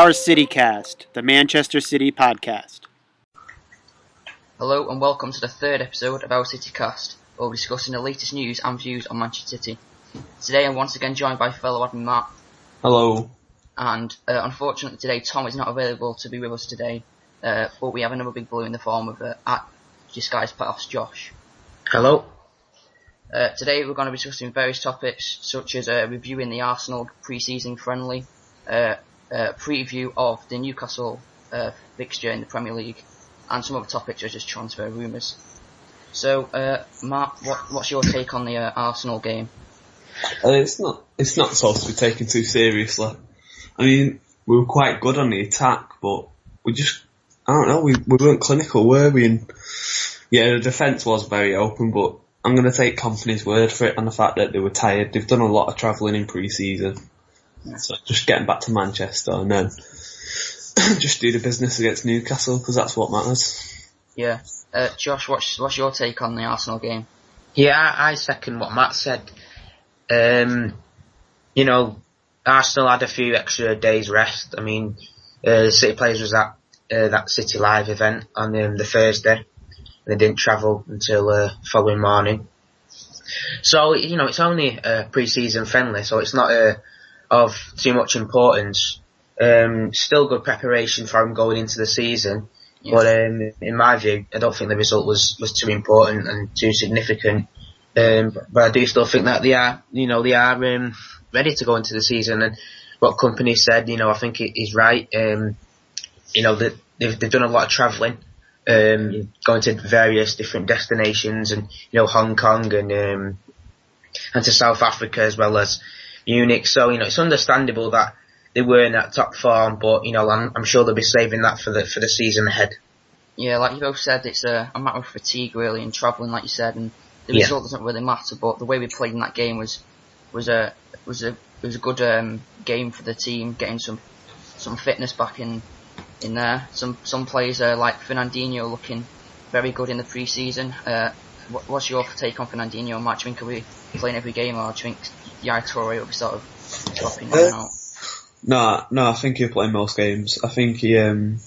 OurCityCast, the Manchester City podcast. Hello and welcome to the third episode of OurCityCast, where we're discussing the latest news and views on Manchester City. Today I'm once again joined by fellow admin Matt. Hello. And unfortunately today Tom is not available to be with us today, but we have another big blue in the form of at Disguised Playoffs Josh. Hello. Today we're going to be discussing various topics such as reviewing the Arsenal pre-season friendly, preview of the Newcastle fixture in the Premier League, and some other topics such as transfer rumours. So, Matt, what's your take on the Arsenal game? It's not supposed to be taken too seriously. I mean, we were quite good on the attack, but we weren't clinical, were we? And yeah, the defence was very open, but I'm going to take company's word for it on the fact that they were tired. They've done a lot of travelling in pre-season. Yeah. So just getting back to Manchester and then just do the business against Newcastle, because that's what matters. Yeah. Josh, what's your take on the Arsenal game? Yeah, I second what Matt said. Arsenal had a few extra days rest. I mean, City Players was at that City Live event on the Thursday. They didn't travel until following morning. So, it's only pre-season friendly, so it's not of too much importance. Still good preparation for him going into the season. Yeah. But in my view, I don't think the result was too important and too significant. But I do still think that they are ready to go into the season. And what company said, I think it is right. That they've done a lot of travelling. Going to various different destinations and, Hong Kong and to South Africa as well as Munich. So, it's understandable that they weren't at top form, but, I'm sure they'll be saving that for the season ahead. Yeah, like you both said, it's a matter of fatigue really and travelling, like you said, and the result doesn't really matter, but the way we played in that game was a good game for the team, getting some fitness back in there. Some players like Fernandinho looking very good in the pre-season. What's your take on Fernandinho, Matt? Do you think he'll be playing every game, or do you think Yaya Toure will be sort of dropping in and out? No, I think he'll play most games. I think I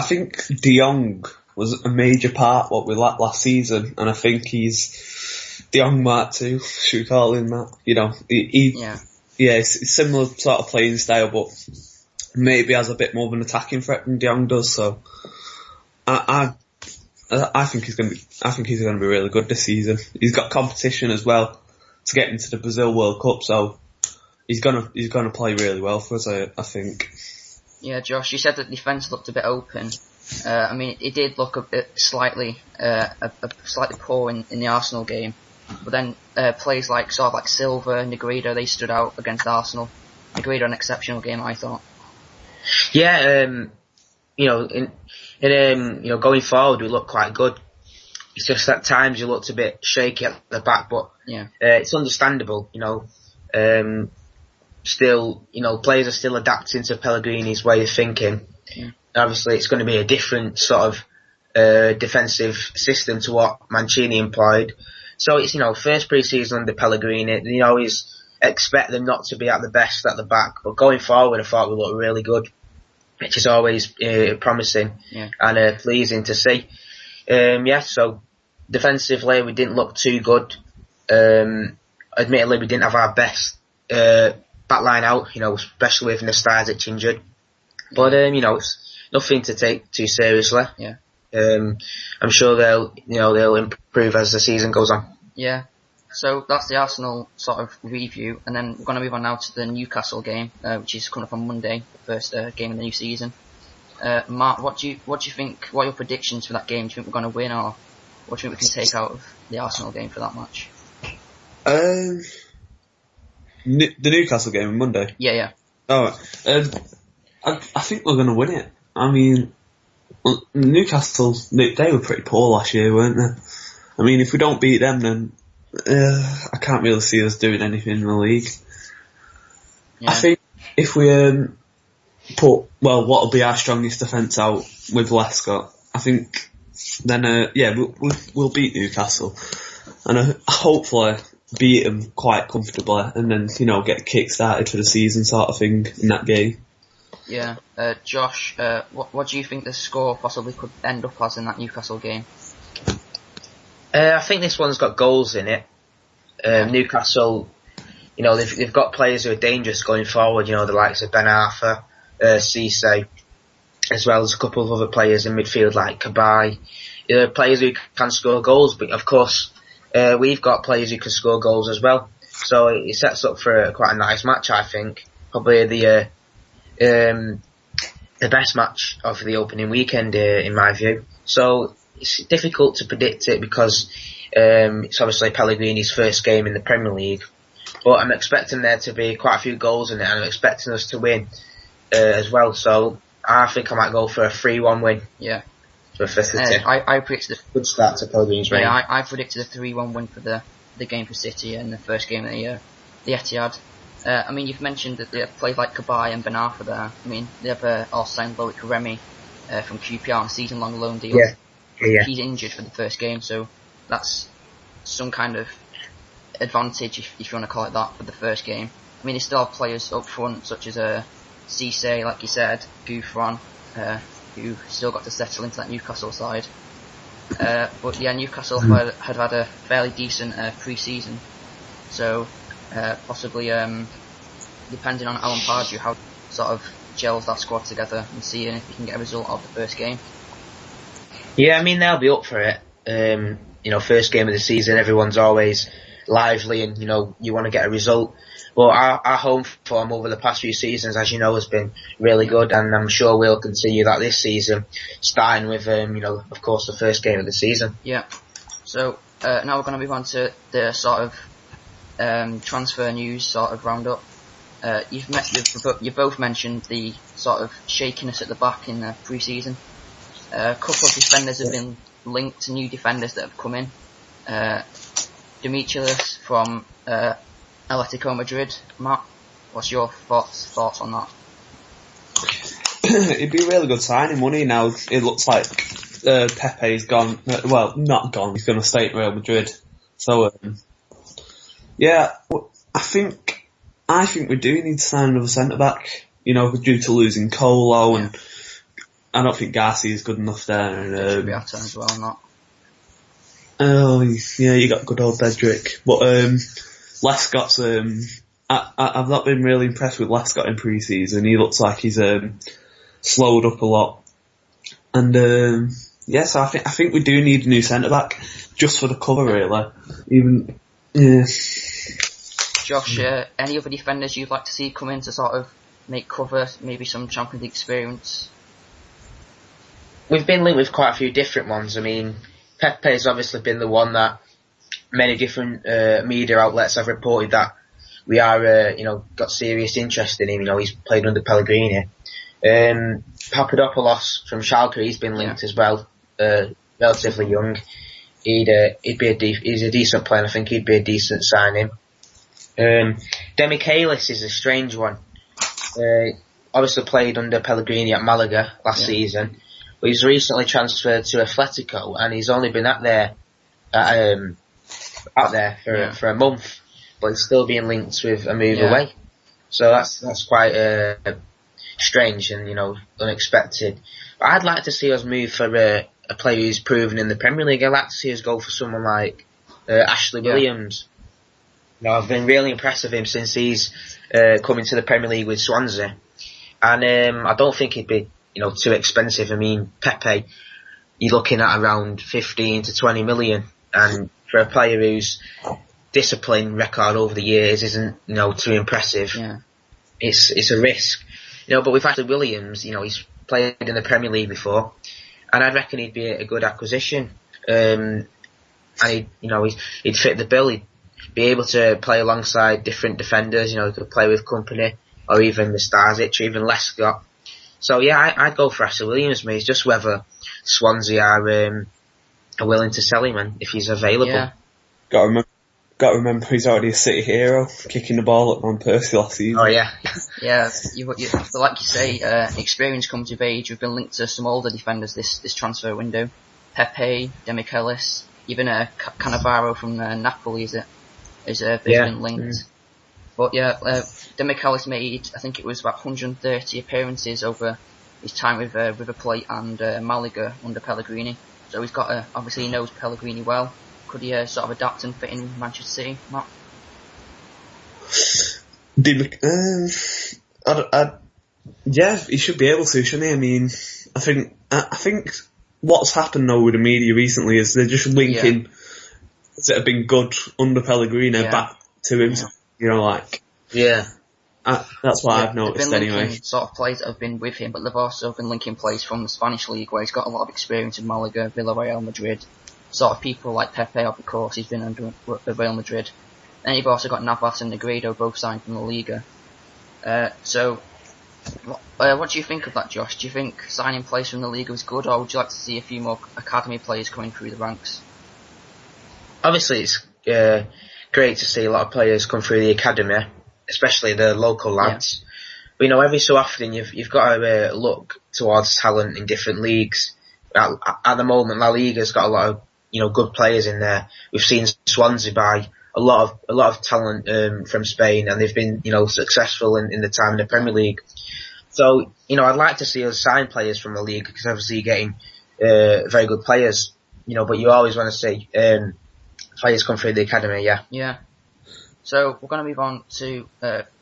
think De Jong was a major part what we lacked last season, and I think he's De Jong Mark too. Should we call him that? It's similar sort of playing style, but maybe has a bit more of an attacking threat than De Jong does. So I think he's going to be really good this season. He's got competition as well to get into the Brazil World Cup, so he's gonna play really well for us, I think. Yeah, Josh, you said that the defence looked a bit open. I mean, it did look a bit slightly poor in the Arsenal game, but then players like Silva, Negredo, they stood out against Arsenal. Negredo, an exceptional game, I thought. Yeah, going forward we look quite good. It's just at times you looked a bit shaky at the back, but it's understandable. Still, players are still adapting to Pellegrini's way of thinking. Yeah. Obviously, it's going to be a different sort of defensive system to what Mancini employed. So it's first pre-season under Pellegrini. You always expect them not to be at the best at the back, but going forward, I thought we looked really good, which is always promising and pleasing to see. So defensively we didn't look too good. Admittedly, we didn't have our best back line out, especially with Nastasic injured. But it's nothing to take too seriously. Yeah. I'm sure they'll improve as the season goes on. Yeah. So that's the Arsenal sort of review, and then we're going to move on now to the Newcastle game, which is coming up on Monday, the first game of the new season. Mark, what do you think? What are your predictions for that game? Do you think we're going to win, or what do you think we can take out of the Arsenal game for that match? The Newcastle game on Monday. Yeah. Oh, I think we're going to win it. I mean, Newcastle, they were pretty poor last year, weren't they? I mean, if we don't beat them, then I can't really see us doing anything in the league. Yeah. I think if we put what'll be our strongest defence out with Lescott, I think then we'll beat Newcastle, and hopefully beat them quite comfortably, and then get kick started for the season sort of thing in that game. Yeah. Josh, what do you think the score possibly could end up as in that Newcastle game? I think this one's got goals in it. Newcastle, they've got players who are dangerous going forward. The likes of Ben Arthur, Cisse, as well as a couple of other players in midfield like Cabai. Players who can score goals, but of course, we've got players who can score goals as well. So it sets up for quite a nice match, I think. Probably the best match of the opening weekend, in my view. So it's difficult to predict it because it's obviously Pellegrini's first game in the Premier League. But I'm expecting there to be quite a few goals in it, and I'm expecting us to win as well. So I think I might go for a 3-1 win. Yeah. For City. I predicted good start to Pellegrini's reign. Yeah, I predicted a 3-1 win for the game for City in the first game of the Etihad. I mean, you've mentioned that they have players like Cabai and Ben Arthur there. I mean, they have also signed Loic Remy from QPR on a season-long loan deal. Yeah. He's injured for the first game, so that's some kind of advantage, if you want to call it that, for the first game. I mean, they still have players up front, such as Cisse, like you said, Gouffron, who still got to settle into that Newcastle side. But yeah, Newcastle had had a fairly decent pre-season, so possibly depending on Alan Pardew how sort of gels that squad together and seeing if he can get a result out of the first game. Yeah, I mean they'll be up for it. First game of the season, everyone's always lively and you want to get a result. Well, our home form over the past few seasons, as you know, has been really good, and I'm sure we'll continue that this season, starting with, of course, the first game of the season. Yeah. So now we're going to move on to the sort of transfer news sort of roundup. You both mentioned the sort of shakiness at the back in the pre-season. A couple of defenders have been linked to new defenders that have come in. Dimitrilis from Atletico Madrid. Matt, what's your thoughts on that? It'd be a really good signing, wouldn't he? Now it looks like Pepe's gone. Well, not gone. He's going to stay at Real Madrid. So yeah, I think we do need to sign another centre back. Due to losing Colo, and I don't think Garcia's good enough there. And Beata as well, not. Oh yeah, you got good old Bedrick, but Lescott's. I've not been really impressed with Lescott in pre-season. He looks like he's slowed up a lot, and so I think we do need a new centre back just for the cover, really. Even Josh, any other defenders you'd like to see come in to sort of make cover, maybe some Champions League experience? We've been linked with quite a few different ones. I mean, Pepe's obviously been the one that many different media outlets have reported that we are, got serious interest in him. He's played under Pellegrini. Papadopoulos from Schalke, he's been linked as well. Relatively young. He's a decent player. I think he'd be a decent signing. Demichelis is a strange one. Obviously played under Pellegrini at Malaga last season, but he's recently transferred to Atletico, and he's only been out there for a month, but he's still being linked with a move away. So that's quite strange and unexpected. But I'd like to see us move for a player who's proven in the Premier League. I'd like to see us go for someone like Ashley Williams. I've been really impressed with him since he's come into the Premier League with Swansea, and I don't think he'd be too expensive. I mean, Pepe, you're looking at around 15 to 20 million, and for a player whose discipline record over the years isn't too impressive, it's a risk. But with Ashley Williams, he's played in the Premier League before, and I reckon he'd be a good acquisition. And he'd fit the bill. He'd be able to play alongside different defenders. He could play with Company or even Mestasic or even Lescott. So yeah, I'd go for Ashley Williams. It's just whether Swansea are willing to sell him and if he's available. Yeah. Got to remember he's already a City hero, kicking the ball at Van Persie last season. Oh yeah. Yeah, like you say, experience comes with age. We've been linked to some older defenders this transfer window. Pepe, Demichelis, even Cannavaro from Napoli is been linked. But yeah, Demichelis has made, I think it was about 130 appearances over his time with River Plate and Malaga under Pellegrini. So he's got obviously he knows Pellegrini well. Could he sort of adapt and fit in Manchester City, Matt? Yeah, he should be able to, shouldn't he? I mean, I think what's happened though with the media recently is they're just linking that have been good under Pellegrini back to him. Yeah. That's what I've noticed they've been anyway. Linking sort of players that have been with him, but they've also been linking players from the Spanish league where he's got a lot of experience in Malaga, Villarreal, Madrid. Sort of people like Pepe, of course, he's been under Real Madrid. And you've also got Navas and Negredo, both signed from La Liga. So, what do you think of that, Josh? Do you think signing players from the Liga is good, or would you like to see a few more academy players coming through the ranks? Obviously, it's great to see a lot of players come through the academy, especially the local lads. But, every so often you've got to look towards talent in different leagues. At the moment, La Liga's got a lot of good players in there. We've seen Swansea buy a lot of talent from Spain, and they've been successful in the time in the Premier League. So I'd like to see us sign players from the league because obviously you're getting very good players. But you always want to see players come through the academy. Yeah. So we're going to move on to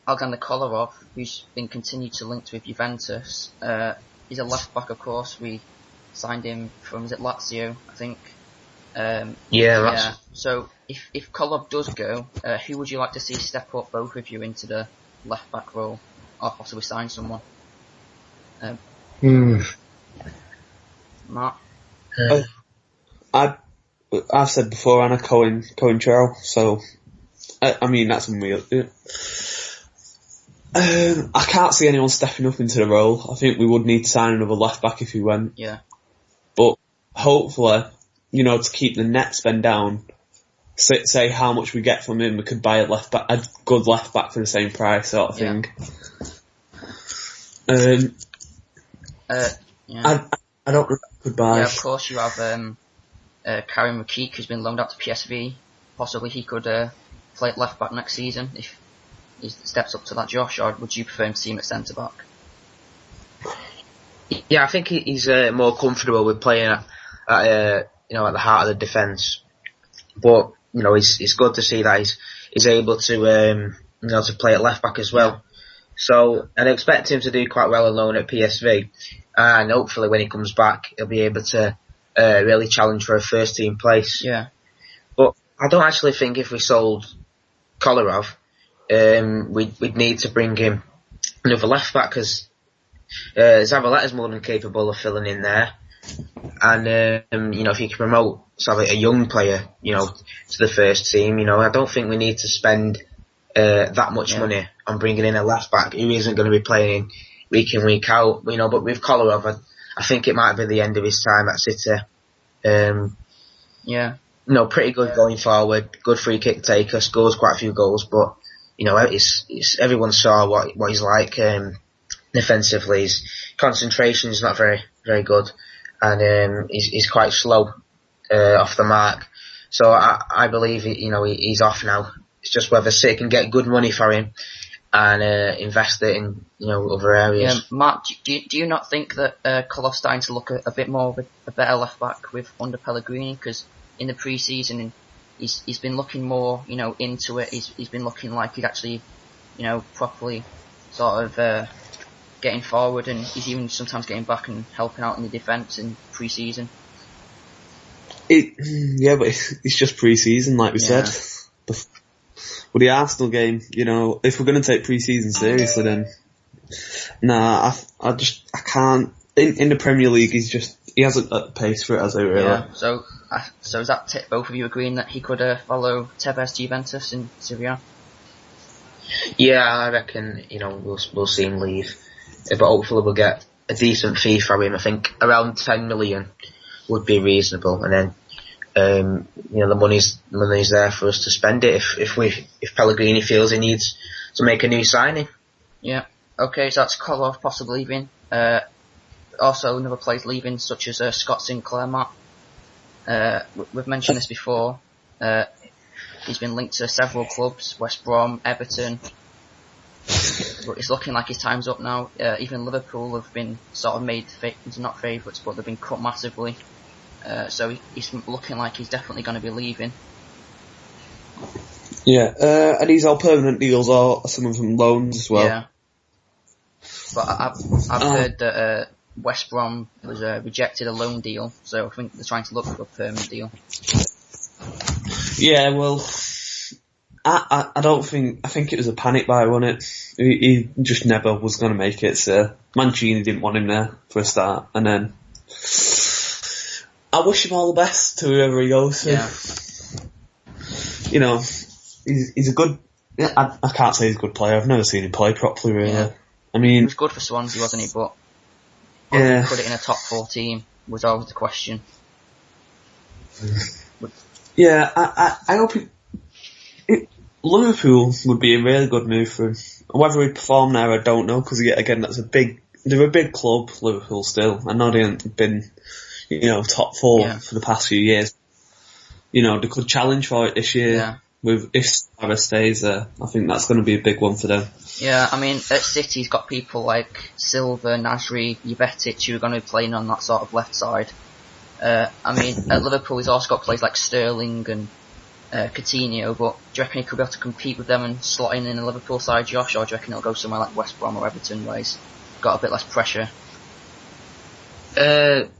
Alexander Kolarov, who's been continued to linked with Juventus. He's a left back, of course. We signed him from, is it Lazio, I think? So if Kolarov does go, who would you like to see step up, both of you, into the left back role, or possibly sign someone? Mark? I've said before, Anna Cohen Churl, so I mean that's unreal. I can't see anyone stepping up into the role. I think we would need to sign another left back if he went. Yeah. But hopefully, to keep the net spend down, say how much we get from him, we could buy a good left back for the same price, sort of thing. I don't know. Goodbye. Yeah, of course you have Karim Rakik, who's been loaned out to PSV. Possibly he could play at left back next season if he steps up to that, Josh, or would you prefer him to see him at centre back? Yeah, I think he's more comfortable with playing at the heart of the defence. But it's good to see that he's able to to play at left back as well. So I'd expect him to do quite well alone at PSV, and hopefully when he comes back, he'll be able to really challenge for a first team place. Yeah. But I don't actually think if we sold Kolarov, we'd need to bring him another left back because Zavaletta's more than capable of filling in there. And if you can promote a young player, to the first team, I don't think we need to spend that much money on bringing in a left back who isn't going to be playing week in, week out. But with Kolarov, I think it might be the end of his time at City. Pretty good going forward, good free kick taker, scores quite a few goals, but it's everyone saw what he's like defensively. His concentration is not very, very good, and he's quite slow off the mark. So I believe he's off now. It's just whether City can get good money for him and invest it in other areas. Yeah, Mark, do you not think that Koloff's starting to look a bit more of a better left back with under Pellegrini? Because in the pre-season he's been looking more into it. He's been looking like he's actually properly sort of getting forward, and he's even sometimes getting back and helping out in the defence in pre-season. But it's just pre-season, like we said. With the Arsenal game, if we're going to take pre-season seriously, then I can't. In the Premier League, he hasn't got the pace for it, as I really. Yeah. So is that both of you agreeing that he could follow Tevez to Juventus in Serie A? Yeah, I reckon we'll see him leave, but hopefully we'll get a decent fee for him. I think around 10 million would be reasonable, and then the money's there for us to spend it if Pellegrini feels he needs to make a new signing. Yeah. Okay, so that's Kolarov possibly leaving. Also, another players leaving, such as Scott Sinclair, Matt. We've mentioned this before. He's been linked to several clubs: West Brom, Everton, But it's looking like his time's up now. Even Liverpool have been sort of made not favourites, but they've been cut massively. So he's looking like he's definitely going to be leaving. Yeah, and these are permanent deals, or some of them loans as well. Yeah. But I've heard that West Brom was rejected a loan deal, so I think they're trying to look for a permanent deal. Yeah, well, I think it was a panic buy, wasn't it? He just never was going to make it, so Mancini didn't want him there for a start, and then I wish him all the best to whoever he goes to. Yeah. You know, he's a good, I can't say he's a good player, I've never seen him play properly really. Yeah. I mean, he was good for Swansea, wasn't he? But put it in a top 4 team was always the question. Yeah, I hope Liverpool would be a really good move for him. Whether he'd perform there, I don't know, because again, they're a big club, Liverpool still. I know they haven't been, top 4 for the past few years. They could challenge for it this year. Yeah. If Suarez stays there, I think that's going to be a big one for them. Yeah, I mean, at City, he's got people like Silva, Nasri, Jovetic who are going to be playing on that sort of left side. I mean, at Liverpool, he's also got players like Sterling and Coutinho, but do you reckon he could be able to compete with them and slot in the Liverpool side, Josh, or do you reckon he'll go somewhere like West Brom or Everton where he's got a bit less pressure? Personally,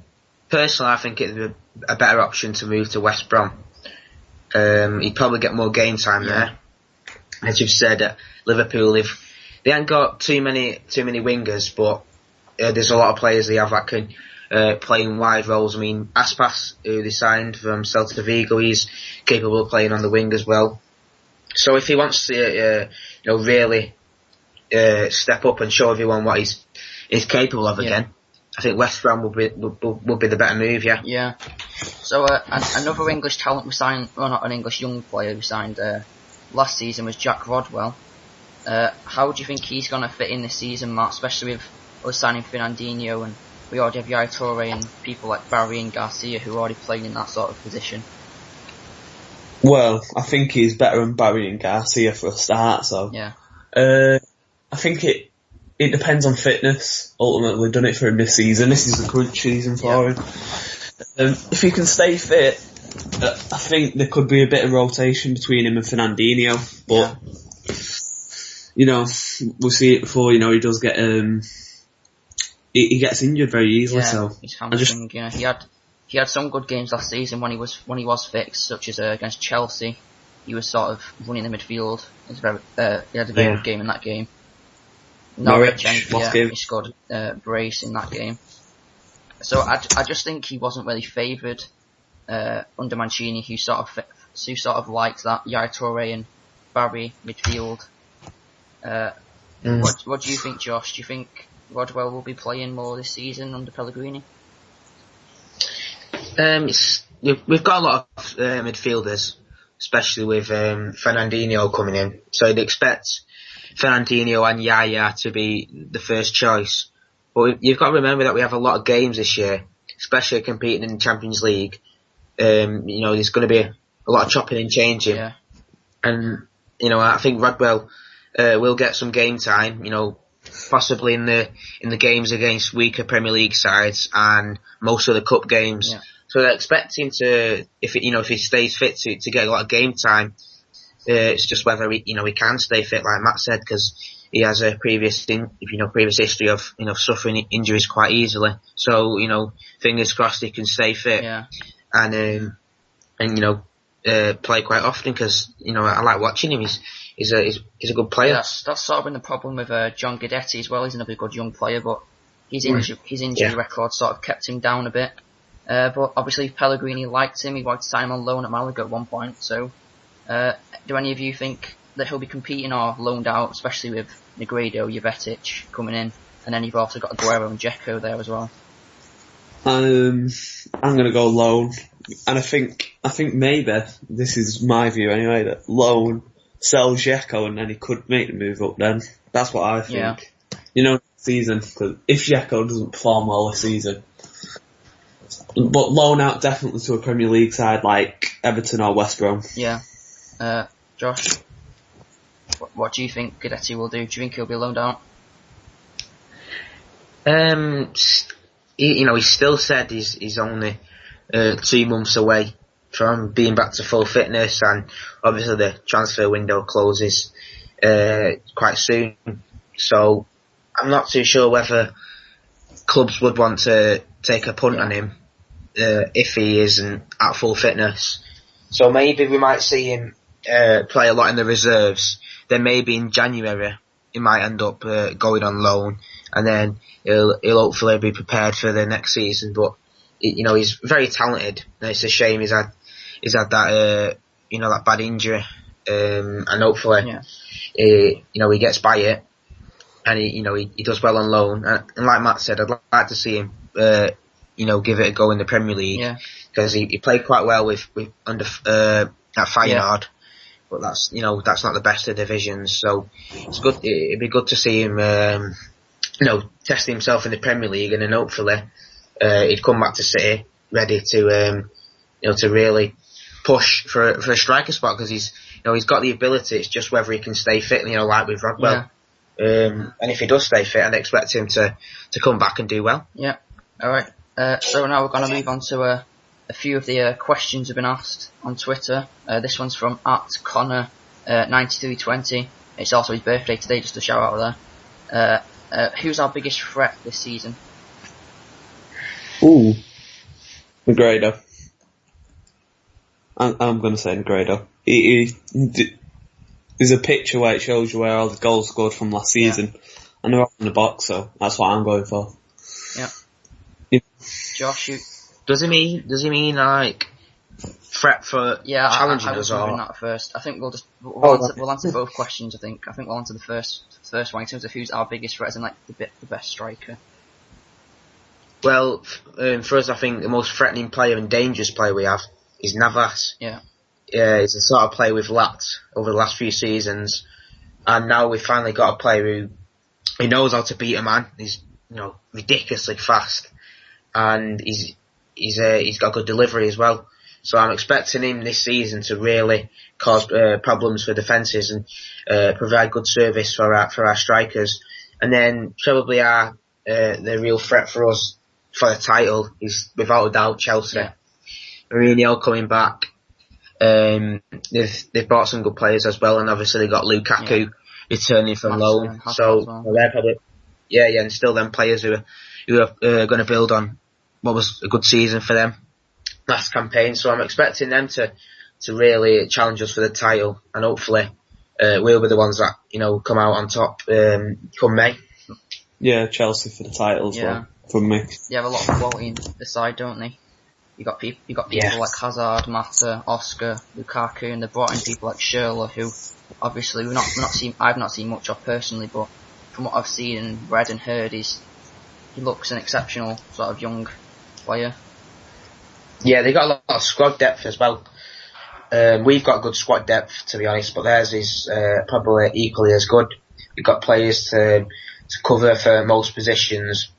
I think it'd be a better option to move to West Brom. He'd probably get more game time there. As you've said, at Liverpool, they haven't got too many wingers, but there's a lot of players they have that can play in wide roles. I mean, Aspas, who they signed from Celta Vigo, he's capable of playing on the wing as well. So if he wants to, really step up and show everyone what he's capable of again, I think West Brom would be the better move. Yeah. Yeah. So another English talent we signed, well, not an English young player we signed last season was Jack Rodwell. How do you think he's going to fit in this season, Matt? Especially with us signing Fernandinho, and we already have Yaya Toure and people like Barry and Garcia who are already playing in that sort of position. Well, I think he's better than Barry and Garcia for a start. So yeah. I think it depends on fitness. Ultimately, we've done it for him this season. This is the crunch season for him. If he can stay fit, I think there could be a bit of rotation between him and Fernandinho. But we'll see it before. He does get he gets injured very easily. So his hamstring. He had some good games last season when he was fixed, such as against Chelsea. He was sort of running the midfield. He had a very good game in that game. Norwich, he scored a brace in that game. So I just think he wasn't really favoured under Mancini, who sort of liked that Yaya Toure and Barry midfield. What do you think, Josh? Do you think Rodwell will be playing more this season under Pellegrini? We've got a lot of midfielders, especially with Fernandinho coming in. So I'd expect Fernandinho and Yaya to be the first choice. But you've got to remember that we have a lot of games this year, especially competing in the Champions League. There's going to be a lot of chopping and changing. Yeah. And, I think Rodwell will get some game time, possibly in the games against weaker Premier League sides and most of the cup games. Yeah. So they're expecting to, if he stays fit, to get a lot of game time. It's just whether he can stay fit, like Matt said, because he has a previous history of suffering injuries quite easily. So fingers crossed he can stay fit and play quite often, because I like watching him. He's a good player. That's sort of been the problem with John Guidetti as well. He's another good young player, but his injury record sort of kept him down a bit. But obviously Pellegrini liked him. He wanted to sign him on loan at Malaga at one point. So do any of you think that he'll be competing or loaned out, especially with Negredo, Jovetic coming in, and then you've also got Aguero and Dzeko there as well? I'm going to go loan, and I think maybe, this is my view anyway, that loan, sell Dzeko, and then he could make the move up then. That's what I think. Yeah. Season, because if Dzeko doesn't perform well this season, but loan out definitely to a Premier League side like Everton or West Brom. Yeah. Josh? What do you think Guidetti will do? Do you think he'll be loaned out? He still said he's only 2 months away from being back to full fitness, and obviously the transfer window closes quite soon. So I'm not too sure whether clubs would want to take a punt on him if he isn't at full fitness. So maybe we might see him play a lot in the reserves. Then maybe in January he might end up going on loan, and then he'll hopefully be prepared for the next season. But he's very talented, and it's a shame he's had that that bad injury, and hopefully he gets by it, and he does well on loan. And like Matt said, I'd like to see him give it a go in the Premier League, because he played quite well with under at Feyenoord. But that's not the best of divisions, so it's good. It'd be good to see him, testing himself in the Premier League, and then hopefully he'd come back to City ready to to really push for a striker spot, because he's got the ability. It's just whether he can stay fit, like with Rodwell. And if he does stay fit, I'd expect him to come back and do well. Yeah. All right. So now we're going to move on to a few of the questions have been asked on Twitter. This one's from @Connor9320. It's also his birthday today, just a shout out there. Who's our biggest threat this season? Ooh, Negredo. I'm going to say Negredo. There's a picture where it shows you where all the goals scored from last season, and they're all in the box, so that's what I'm going for. Yeah. Josh, you... Does he mean like threat for challenging us, or that first? I think we'll answer both questions. I think we'll answer the first one in terms of who's our biggest threat and like the best striker. Well, for us, I think the most threatening player and dangerous player we have is Navas. Yeah. He's the sort of player we've lacked over the last few seasons, and now we've finally got a player who knows how to beat a man. He's ridiculously fast, and he's got good delivery as well. So I'm expecting him this season to really cause problems for defences and provide good service for our strikers. And then probably the real threat for us for the title is without a doubt Chelsea. Yeah. Mourinho coming back. They've bought some good players as well, and obviously they got Lukaku returning from loan. So they're probably and still them players who are going to build on what was a good season for them last campaign. So I'm expecting them to really challenge us for the title, and hopefully we'll be the ones that come out on top come May. Yeah, Chelsea for the title as well from me. They have a lot of quality in the side, don't they? You got people like Hazard, Mata, Oscar, Lukaku, and they brought in people like Schürrle, who obviously I've not seen much of personally, but from what I've seen and read and heard, he looks an exceptional sort of young player. Yeah, they got a lot of squad depth as well. We've got good squad depth, to be honest, but theirs is probably equally as good. We've got players to cover for most positions,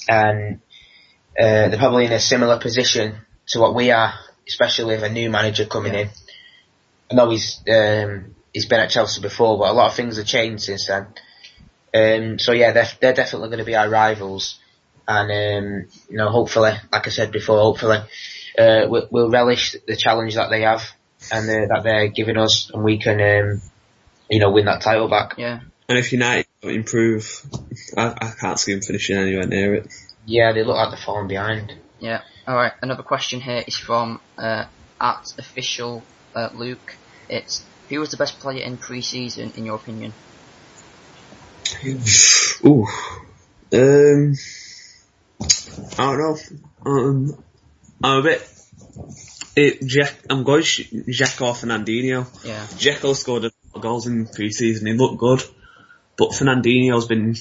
and they're probably in a similar position to what we are, especially with a new manager coming in. I know he's been at Chelsea before, but a lot of things have changed since then. So yeah, they're definitely going to be our rivals, and hopefully, like I said before, we'll relish the challenge that they have and that they're giving us, and we can win that title back. Yeah. And if United don't improve, I can't see them finishing anywhere near it. Yeah, they look like they're falling behind. Yeah. All right. Another question here is from @official Luke. It's who was the best player in pre-season in your opinion? Ooh. I don't know. I'm a bit. I'm going Dzeko or Fernandinho. Yeah. Dzeko scored a lot of goals in pre-season. He looked good, but Fernandinho's been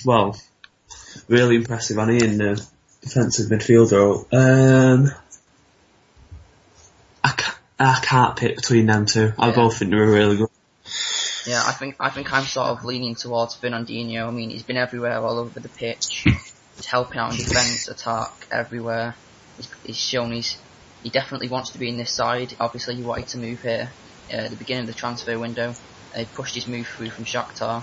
really impressive, hasn't he, in the defensive midfielder. I can't pick between them two. I both think they're really good. Yeah, I think I'm sort of leaning towards Fernandinho. I mean, he's been everywhere, all over the pitch. He's helping out in defence, attack, everywhere. He's shown he definitely wants to be in this side. Obviously, he wanted to move here. at the beginning of the transfer window. He pushed his move through from Shakhtar,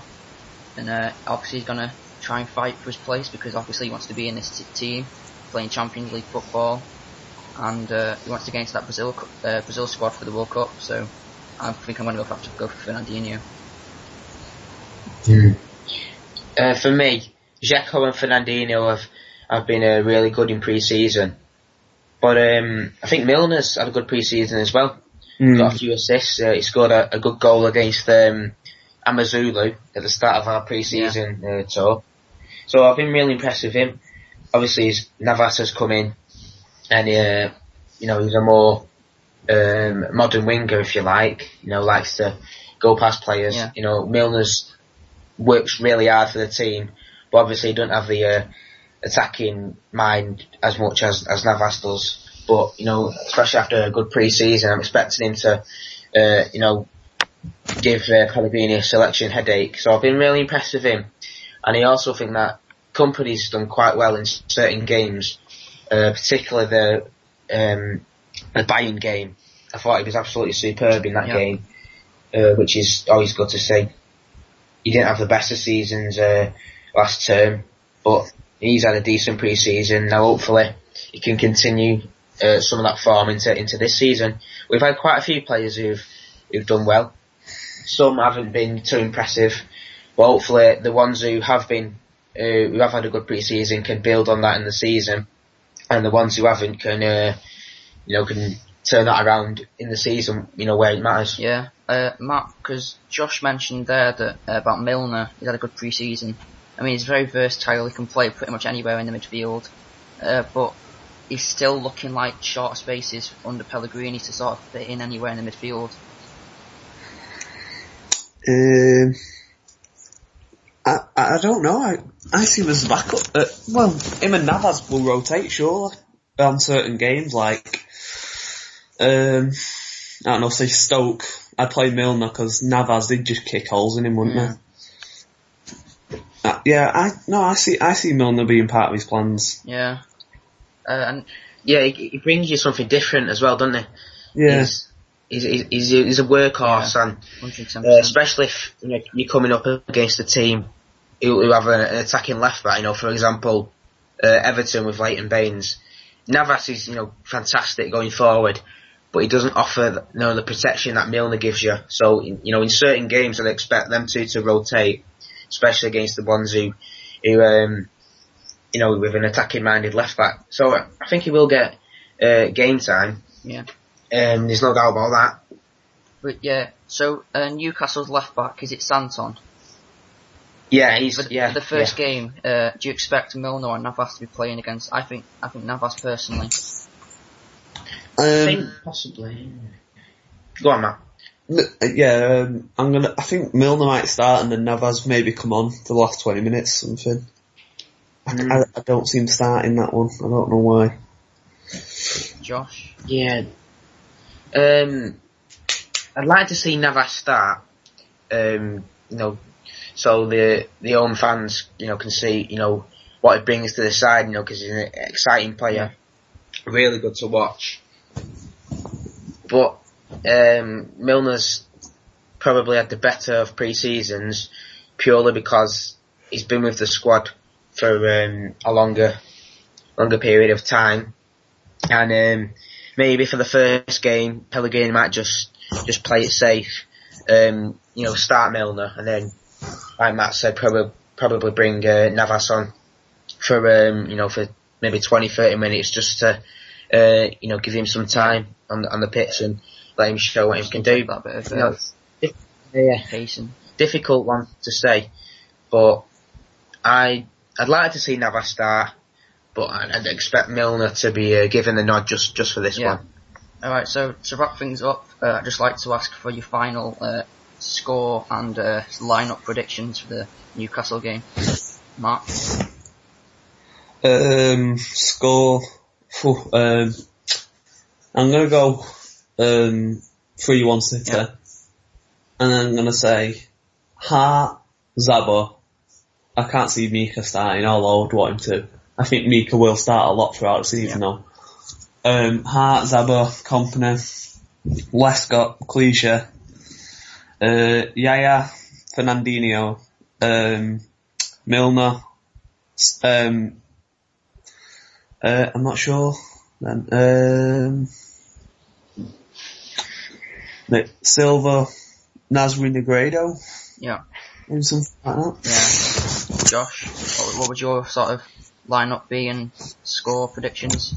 and obviously he's going to try and fight for his place because obviously he wants to be in this team, playing Champions League football, and he wants to get into that Brazil squad for the World Cup. So I think I'm going to have to go for Fernandinho. For me, Dzeko and Fernandinho have been really good in pre-season. But I think Milner's had a good pre-season as well. Got a few assists. He scored a good goal against Amazulu at the start of our pre-season tour. So I've been really impressed with him. Obviously, Navas has come in, and he's a more modern winger, if you like. Likes to go past players. Yeah. Milner's works really hard for the team, but obviously he doesn't have the attacking mind as much as Navas does. But especially after a good pre-season, I'm expecting him to give Pellegrini a selection headache. So I've been really impressed with him, and I also think that Kompany's done quite well in certain games, particularly the Bayern game. I thought he was absolutely superb in that game, which is always good to see. He didn't have the best of seasons last term, but he's had a decent pre-season. Now hopefully he can continue some of that form into this season. We've had quite a few players who've done well. Some haven't been too impressive, but hopefully the ones who have had a good pre-season can build on that in the season, and the ones who haven't can turn that around in the season, where it matters. Yeah, Matt, because Josh mentioned there that about Milner, he's had a good pre-season. I mean, he's very versatile, he can play pretty much anywhere in the midfield, but he's still looking like short spaces under Pellegrini to sort of fit in anywhere in the midfield. I don't know. I see him as a backup. Him and Navas will rotate, surely, on certain games. Like, I don't know, say Stoke. I'd play Milner because Navas did just kick holes in him, wouldn't they? I see Milner being part of his plans. Yeah. And he brings you something different as well, doesn't he? Yeah. He's a workhorse, and 110%. especially if you're coming up against a team who have an attacking left back. For example, Everton with Leighton Baines. Navas is fantastic going forward, but he doesn't offer the protection that Milner gives you. So in certain games, I'd expect them to rotate, especially against the ones who with an attacking minded left back. So I think he will get game time. Yeah. There's no doubt about that. But yeah, so Newcastle's left back, is it Santon? Yeah, For the first game, do you expect Milner or Navas to be playing against? I think Navas personally. I think possibly. Go on, Matt. I think Milner might start and then Navas maybe come on for the last 20 minutes, something. I don't see him starting that one. I don't know why. Josh? Yeah. I'd like to see Navas start. So the home fans, can see, what he brings to the side, because he's an exciting player, really good to watch. But Milner's probably had the better of pre-seasons purely because he's been with the squad for a longer period of time, and maybe for the first game, Pellegrini might just play it safe, start Milner, and then, like Matt said, probably bring Navas on for for maybe 20-30 minutes just to give him some time on the pitch and let him show what he can do. That bit of pacing. Difficult one to say, but I'd like to see Navas start, but I'd expect Milner to be given the nod just for this one. Alright, so to wrap things up, I'd just like to ask for your final score and line-up predictions for the Newcastle game. Mark? Score. I'm going to go 3-1 City. Yeah. And then I'm going to say Hart, Zabo. I can't see Mika starting, although I would want him to. I think Mika will start a lot throughout the season though. Hart, Zabo, Company, Lescott, Cliche, Yaya, Fernandinho, Milner, I'm not sure. Then Silva, Nasri Negredo. Yeah. Maybe something like that. Yeah. Josh, what would your sort of lineup be and score predictions?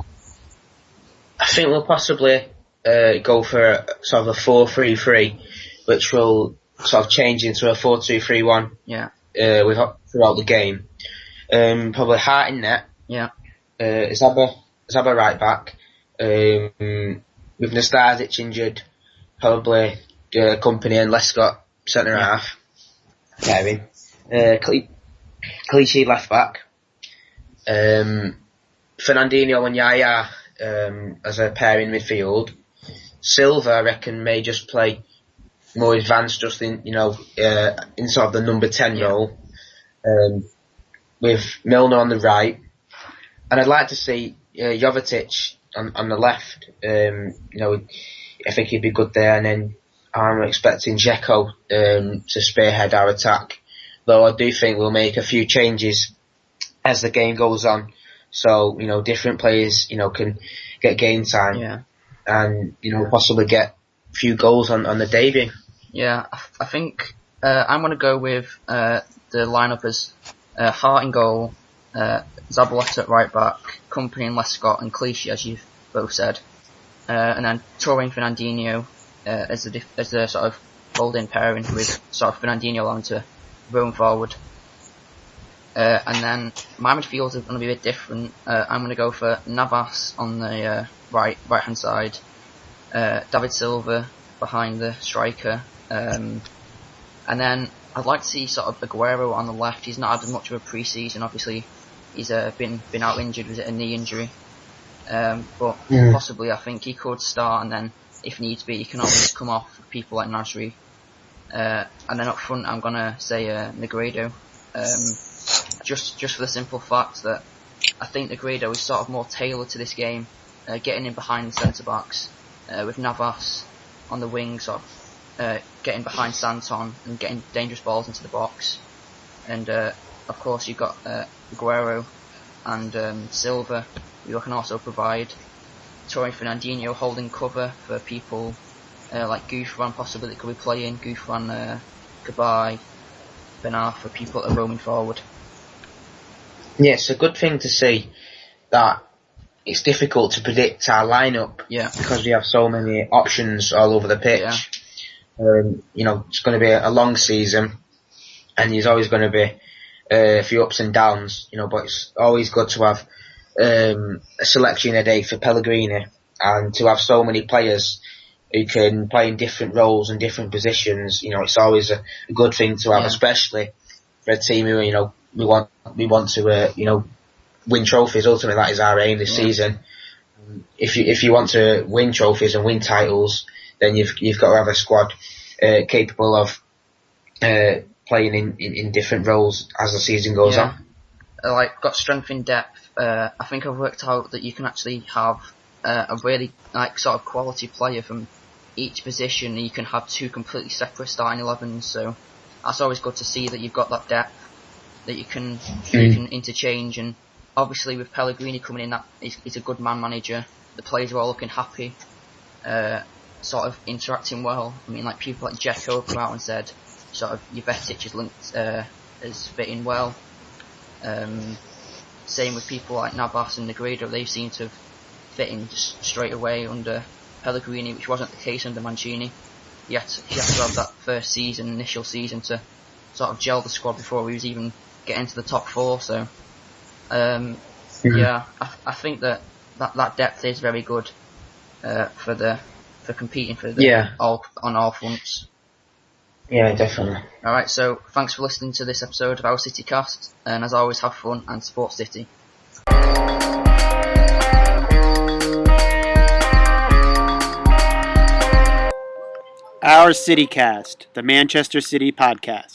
I think we'll possibly go for sort of a 4-3-3, which will sort of change into a 4-2-3-1. Yeah. Throughout the game. Probably Hart in net. Yeah. Zaba right back. With Nastasic injured, probably Company and Lescott centre half. Kevin. Clichy left back. Fernandinho and Yaya as a pair in midfield. Silva, I reckon, may just play more advanced, just in in sort of the number 10 role. With Milner on the right, and I'd like to see Jovetic on the left. I think he'd be good there, and then I'm expecting Dzeko to spearhead our attack. Though I do think we'll make a few changes as the game goes on, so different players can get game time, and possibly get a few goals on the debut. Yeah, I think I'm going to go with the lineup as Hart in goal, Zabaleta at right back, Company and Lescott and Clichy, as you've both said, and then Torre and Fernandinho as the sort of holding pairing, with sort of Fernandinho allowing to roam forward. And then my midfields are going to be a bit different. I'm going to go for Navas on the right hand side, David Silva behind the striker, and then I'd like to see sort of Aguero on the left. He's not had much of a pre-season, obviously. He's been out injured with a knee injury, but possibly I think he could start, and then if needs be, he can always come off with people like Nasri. And then up front, I'm gonna say Negredo, just for the simple fact that I think Negredo is sort of more tailored to this game, getting in behind the centre backs, with Navas on the wing, sort of getting behind Santon and getting dangerous balls into the box, and of course you've got Aguero and Silva, who can also provide Torre and Fernandinho holding cover for people like Gouffran, possibly that could be playing, Gouffran, Kabay, Benar, for people that are roaming forward. Yeah, it's a good thing to see that it's difficult to predict our lineup, because we have so many options all over the pitch. It's going to be a long season, and there's always going to be a few ups and downs, but it's always good to have a selection a day for Pellegrini, and to have so many players who can play in different roles and different positions. It's always a good thing to have, especially for a team who, we want to, win trophies. Ultimately, that is our aim this season. If you want to win trophies and win titles, then you've got to have a squad capable of playing in different roles as the season goes on. Got strength in depth. I think I've worked out that you can actually have a really sort of quality player from each position, and you can have two completely separate starting 11s. So that's always good to see that you've got that depth that you can interchange. And obviously with Pellegrini coming in, that he's a good man manager. The players are all looking happy, sort of interacting well. I mean, people like Dzeko have come out and said sort of Jovetic is linked as fitting well. Same with people like Navas and Negredo. They seem to have fit in just straight away under Pellegrini, which wasn't the case under Mancini. He had to have that initial season to sort of gel the squad before we was even getting to the top four. So I think that depth is very good for competing for on all fronts. Yeah, definitely. Alright, so thanks for listening to this episode of OurCityCast, and as always, have fun and support City. OurCityCast, the Manchester City podcast.